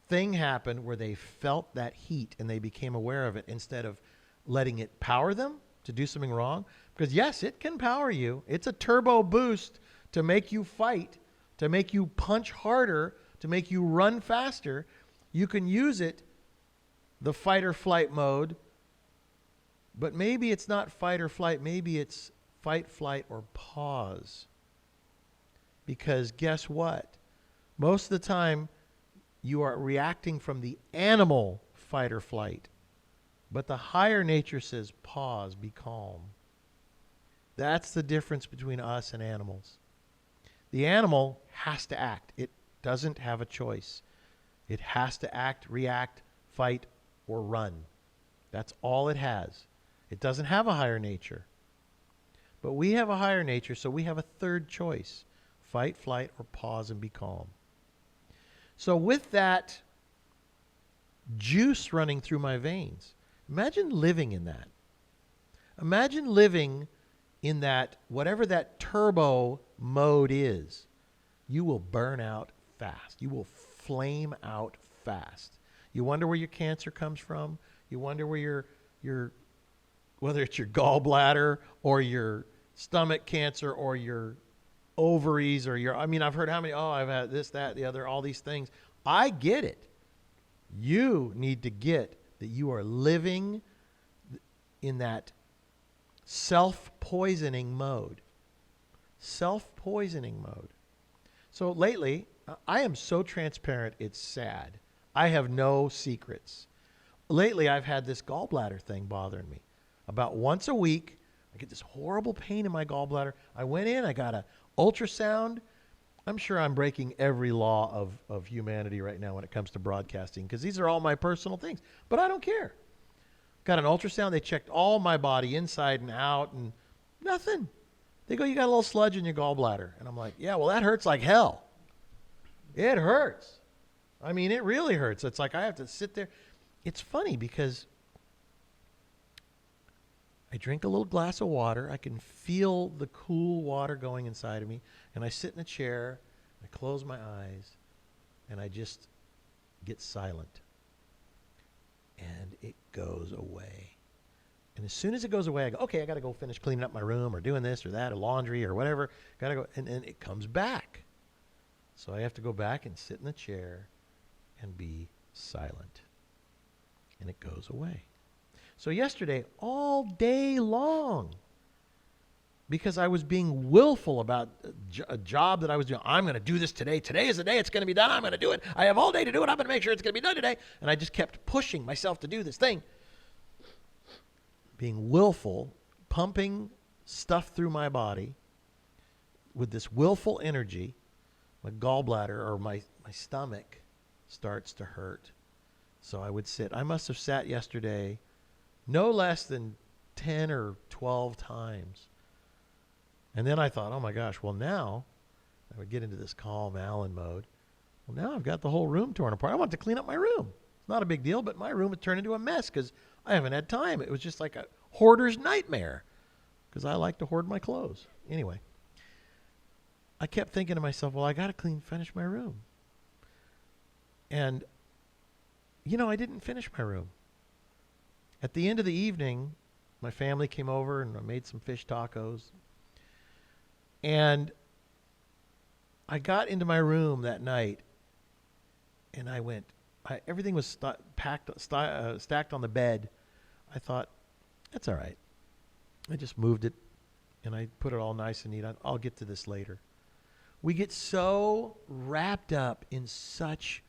C: thing happen where they felt that heat and they became aware of it instead of letting it power them to do something wrong. Because yes, it can power you. It's a turbo boost to make you fight, to make you punch harder, to make you run faster. You can use it, the fight or flight mode, but maybe it's not fight or flight. Maybe it's fight, flight, or pause. Because guess what? Most of the time, you are reacting from the animal fight or flight. But the higher nature says, pause, be calm. That's the difference between us and animals. The animal has to act. It doesn't have a choice. It has to act, react, fight, or run. That's all it has. It doesn't have a higher nature. But we have a higher nature, so we have a third choice. Fight, flight, or pause and be calm. So with that juice running through my veins, imagine living in that. Imagine living in that, whatever that turbo mode is, you will burn out fast. You will flame out fast. You wonder where your cancer comes from. You wonder where your whether it's your gallbladder or your stomach cancer or your ovaries or your, I mean, I've heard how many, I've had this, that, the other, all these things. I get it. You need to get that you are living in that self-poisoning mode. Self-poisoning mode. So lately, I am so transparent, it's sad. I have no secrets. Lately, I've had this gallbladder thing bothering me. About once a week, I get this horrible pain in my gallbladder. I went in, I got an ultrasound. I'm sure I'm breaking every law of humanity right now when it comes to broadcasting, because these are all my personal things. But I don't care. Got an ultrasound. They checked all my body inside and out and nothing. They go, you got a little sludge in your gallbladder. And I'm like, yeah, well, that hurts like hell. It hurts. I mean, it really hurts. It's like I have to sit there. It's funny because I drink a little glass of water. I can feel the cool water going inside of me. And I sit in a chair, I close my eyes, and I just get silent. And it goes away. And as soon as it goes away, I go, okay, I got to go finish cleaning up my room or doing this or that or laundry or whatever. Got to go. And it comes back. So I have to go back and sit in the chair and be silent. And it goes away. So yesterday, all day long, because I was being willful about a job that I was doing. I'm going to do this today. Today is the day it's going to be done. I'm going to do it. I have all day to do it. I'm going to make sure it's going to be done today. And I just kept pushing myself to do this thing. Being willful, pumping stuff through my body with this willful energy, my gallbladder or my stomach starts to hurt. So I would sit. I must have sat yesterday no less than 10 or 12 times. And then I thought, oh my gosh, well now, I would get into this calm Alan mode. Well, now I've got the whole room torn apart. I want to clean up my room. It's not a big deal, but my room had turned into a mess because I haven't had time. It was just like a hoarder's nightmare because I like to hoard my clothes. Anyway, I kept thinking to myself, well, I got to finish my room. And, I didn't finish my room. At the end of the evening, my family came over and I made some fish tacos. And I got into my room that night and I went, everything was stacked on the bed. I thought, that's all right. I just moved it and I put it all nice and neat. I'll get to this later. We get so wrapped up in such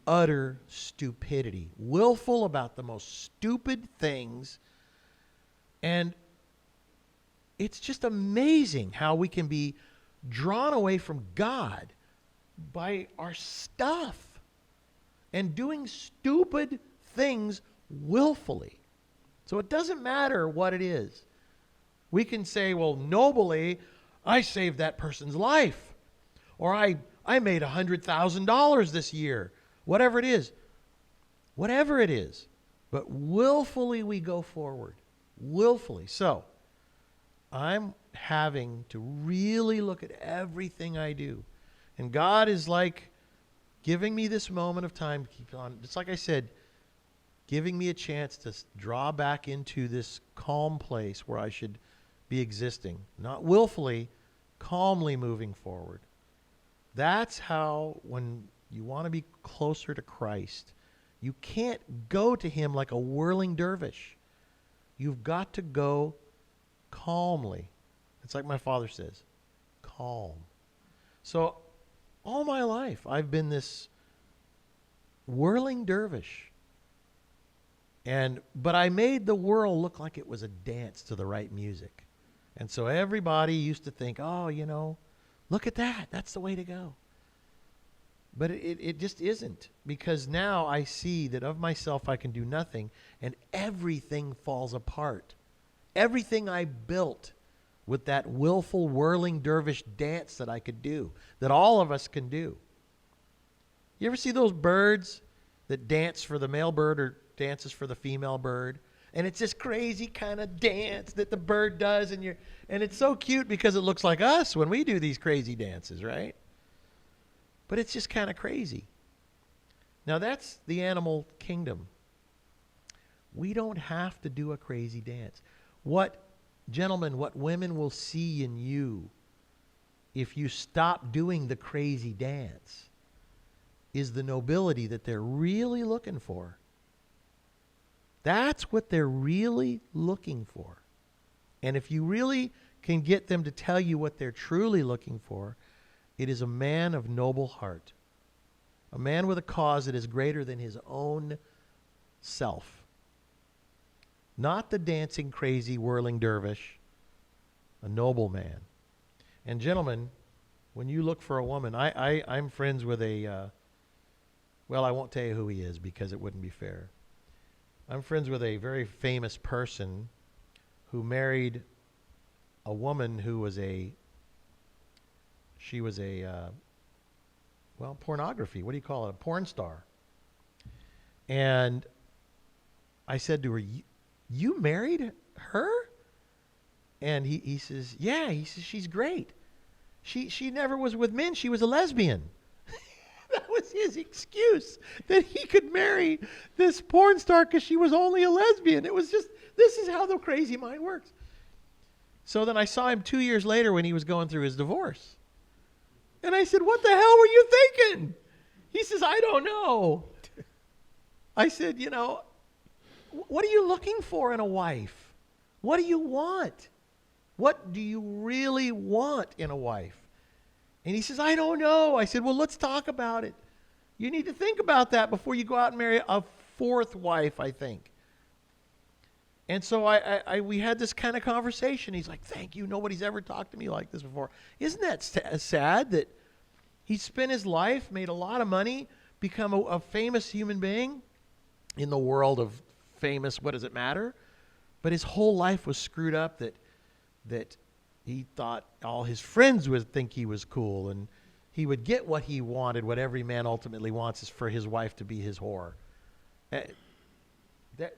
C: utter stupidity, willful about the most stupid things. And it's just amazing how we can be drawn away from God by our stuff and doing stupid things willfully. So it doesn't matter what it is. We can say, well, nobly, I saved that person's life. Or I made $100,000 this year. Whatever it is. Whatever it is. But willfully we go forward. Willfully. So, I'm having to really look at everything I do. And God is like giving me this moment of time to keep on. Just like I said, giving me a chance to draw back into this calm place where I should be existing. Not willfully, calmly moving forward. That's how, when you want to be closer to Christ, you can't go to him like a whirling dervish. You've got to go calmly. It's like my father says, calm. So all my life, I've been this whirling dervish. But I made the whirl look like it was a dance to the right music. And so everybody used to think, oh, look at that. That's the way to go. But it just isn't, because now I see that of myself I can do nothing, and everything falls apart. Everything I built with that willful whirling dervish dance that I could do, that all of us can do. You ever see those birds that dance for the male bird or dances for the female bird? And it's this crazy kind of dance that the bird does, and it's so cute because it looks like us when we do these crazy dances, right? But it's just kind of crazy. Now that's the animal kingdom. We don't have to do a crazy dance. Gentlemen, what women will see in you if you stop doing the crazy dance is the nobility that they're really looking for. That's what they're really looking for. And if you really can get them to tell you what they're truly looking for, it is a man of noble heart, a man with a cause that is greater than his own self. Not the dancing, crazy, whirling dervish, a noble man. And gentlemen, when you look for a woman, I'm friends with I won't tell you who he is because it wouldn't be fair. I'm friends with a very famous person who married a woman who was pornography. What do you call it? A porn star. And I said to her, you married her? And he says, yeah. He says, she's great. She never was with men. She was a lesbian. That was his excuse, that he could marry this porn star because she was only a lesbian. It was just, this is how the crazy mind works. So then I saw him 2 years later when he was going through his divorce. And I said, what the hell were you thinking? He says, I don't know. I said, what are you looking for in a wife? What do you want? What do you really want in a wife? And he says, I don't know. I said, well, let's talk about it. You need to think about that before you go out and marry a fourth wife, I think. And so we had this kind of conversation. He's like, thank you. Nobody's ever talked to me like this before. Isn't that sad that he spent his life, made a lot of money, become a famous human being in the world of famous, what does it matter? But his whole life was screwed up that he thought all his friends would think he was cool, and he would get what he wanted. What every man ultimately wants is for his wife to be his whore.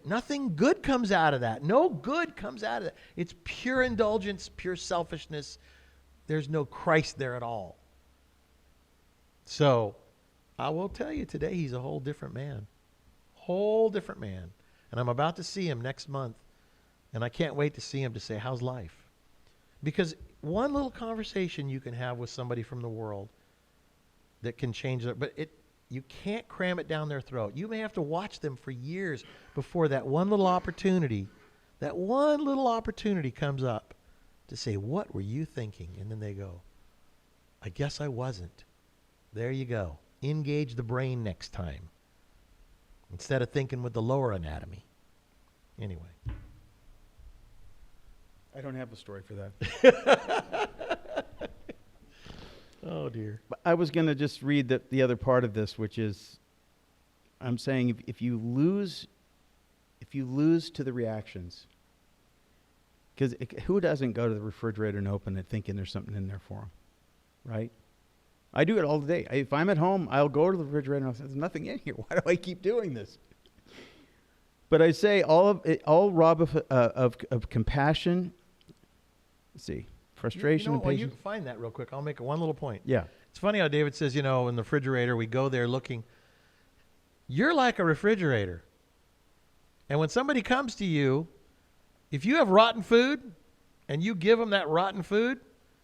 C: Nothing good comes out of that. No good comes out of that. It's pure indulgence, pure selfishness. There's no Christ there at all. So I will tell you today, he's a whole different man. Whole different man. And I'm about to see him next month, and I can't wait to see him to say, how's life? Because one little conversation you can have with somebody from the world that can change it, but you can't cram it down their throat. You may have to watch them for years before that one little opportunity comes up to say, what were you thinking? And then they go, I guess I wasn't. There you go. Engage the brain next time instead of thinking with the lower anatomy. Anyway.
B: I don't have a story for that.
C: Oh, dear.
B: But I was going to just read the other part of this, which is, I'm saying if you lose to the reactions, because who doesn't go to the refrigerator and open it thinking there's something in there for them, right? I do it all day. If I'm at home, I'll go to the refrigerator and I'll say, there's nothing in here. Why do I keep doing this? But I say all rob of compassion. Let's see, frustration and patience.
C: You can find that real quick. I'll make one little point.
B: Yeah.
C: It's funny how David says, in the refrigerator, we go there looking. You're like a refrigerator. And when somebody comes to you, if you have rotten food and you give them that rotten food,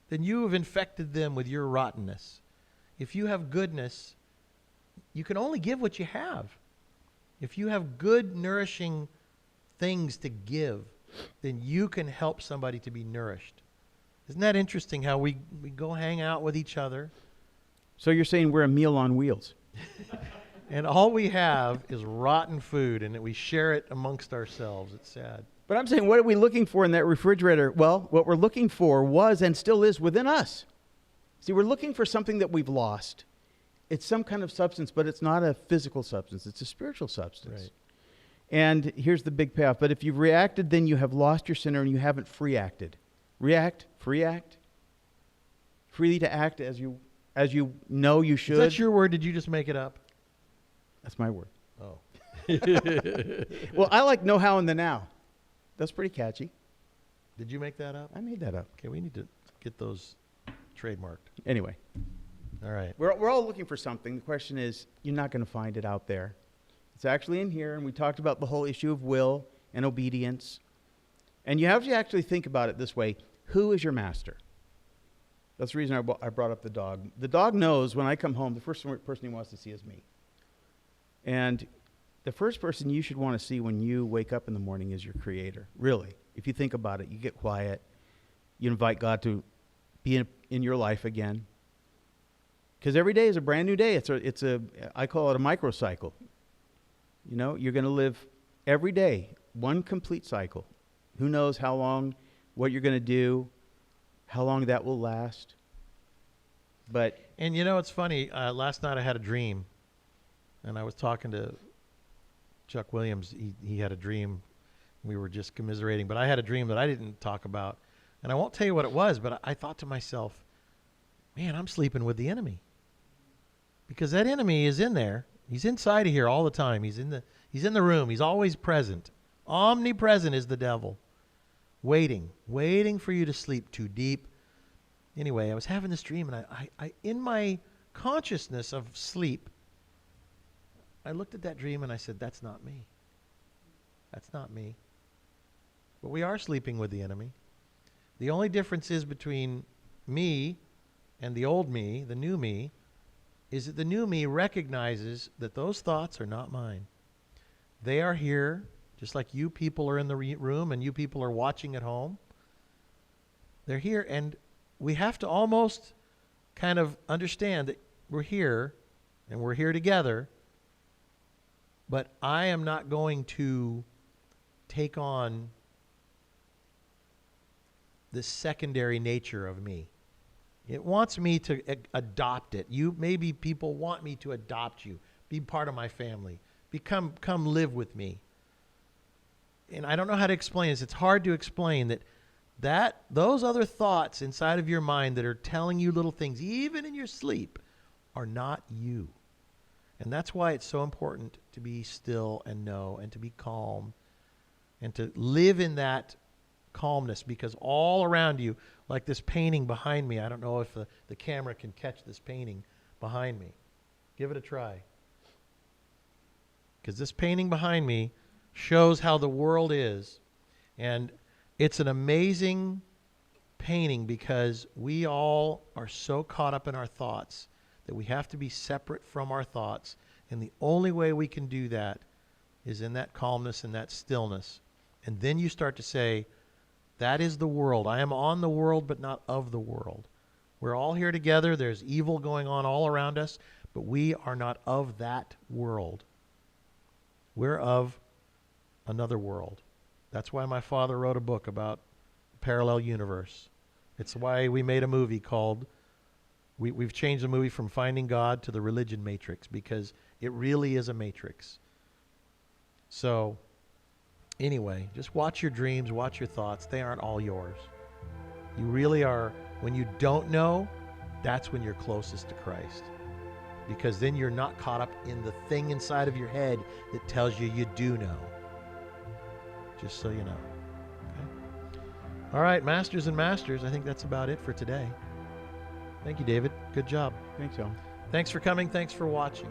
C: then you have infected them with your rottenness. If you have goodness, you can only give what you have. If you have good, nourishing things to give, then you can help somebody to be nourished. Isn't that interesting how we go hang out with each other?
B: So you're saying we're a meal on wheels?
C: And all we have is rotten food, and we share it amongst ourselves. It's sad.
B: But I'm saying, what are we looking for in that refrigerator? Well, what we're looking for was and still is within us. See, we're looking for something that we've lost. It's some kind of substance, but it's not a physical substance. It's a spiritual substance.
C: Right.
B: And here's the big payoff. But if you've reacted, then you have lost your center and you haven't free acted. React, free act. Freely to act as you know you should.
C: Is that your word? Did you just make it up?
B: That's my word.
C: Oh.
B: Well, I like know how in the now. That's pretty catchy.
C: Did you make that up?
B: I made that up.
C: Okay, we need to get those trademarked.
B: Anyway,
C: All right.
B: we're all looking for something. The question is, you're not going to find it out there. It's actually in here, and we talked about the whole issue of will and obedience. And you have to actually think about it this way. Who is your master? That's the reason I brought up the dog. The dog knows when I come home, the first person he wants to see is me. And the first person you should want to see when you wake up in the morning is your Creator. Really. If you think about it, you get quiet. You invite God to be in your life again. Because every day is a brand new day. I call it a microcycle. You know, you're going to live every day, one complete cycle. Who knows how long, what you're going to do, how long that will last. But
C: And you know, it's funny. Last night I had a dream, and I was talking to Chuck Williams. He had a dream. We were just commiserating, but I had a dream that I didn't talk about. And I won't tell you what it was, but I thought to myself, man, I'm sleeping with the enemy. Because that enemy is in there. He's inside of here all the time. He's in the room. He's always present. Omnipresent is the devil. Waiting for you to sleep too deep. Anyway, I was having this dream, and I in my consciousness of sleep, I looked at that dream and I said, that's not me. That's not me. But we are sleeping with the enemy. The only difference is between me and the old me, the new me, is that the new me recognizes that those thoughts are not mine. They are here, just like you people are in the room and you people are watching at home. They're here, and we have to almost kind of understand that we're here, and we're here together, but I am not going to take on the secondary nature of me. It wants me to adopt it. Maybe people want me to adopt you, be part of my family, come live with me. And I don't know how to explain this. It's hard to explain that those other thoughts inside of your mind that are telling you little things, even in your sleep, are not you. And that's why it's so important to be still and know and to be calm and to live in that calmness, because all around you, like this painting behind me, I don't know if the camera can catch this painting behind me. Give it a try. Because this painting behind me shows how the world is. And it's an amazing painting because we all are so caught up in our thoughts that we have to be separate from our thoughts. And the only way we can do that is in that calmness and that stillness. And then you start to say, that is the world. I am on the world, but not of the world. We're all here together. There's evil going on all around us, but we are not of that world. We're of another world. That's why my father wrote a book about parallel universe. It's why we made a movie called, we've changed the movie from Finding God to The Religion Matrix, because it really is a matrix. So anyway, just watch your dreams, watch your thoughts. They aren't all yours. You really are. When you don't know, that's when you're closest to Christ. Because then you're not caught up in the thing inside of your head that tells you you do know. Just so you know. Okay? All right, masters and masters, I think that's about it for today. Thank you, David. Good job.
B: thanks, y'all.
C: Thanks for coming. Thanks for watching.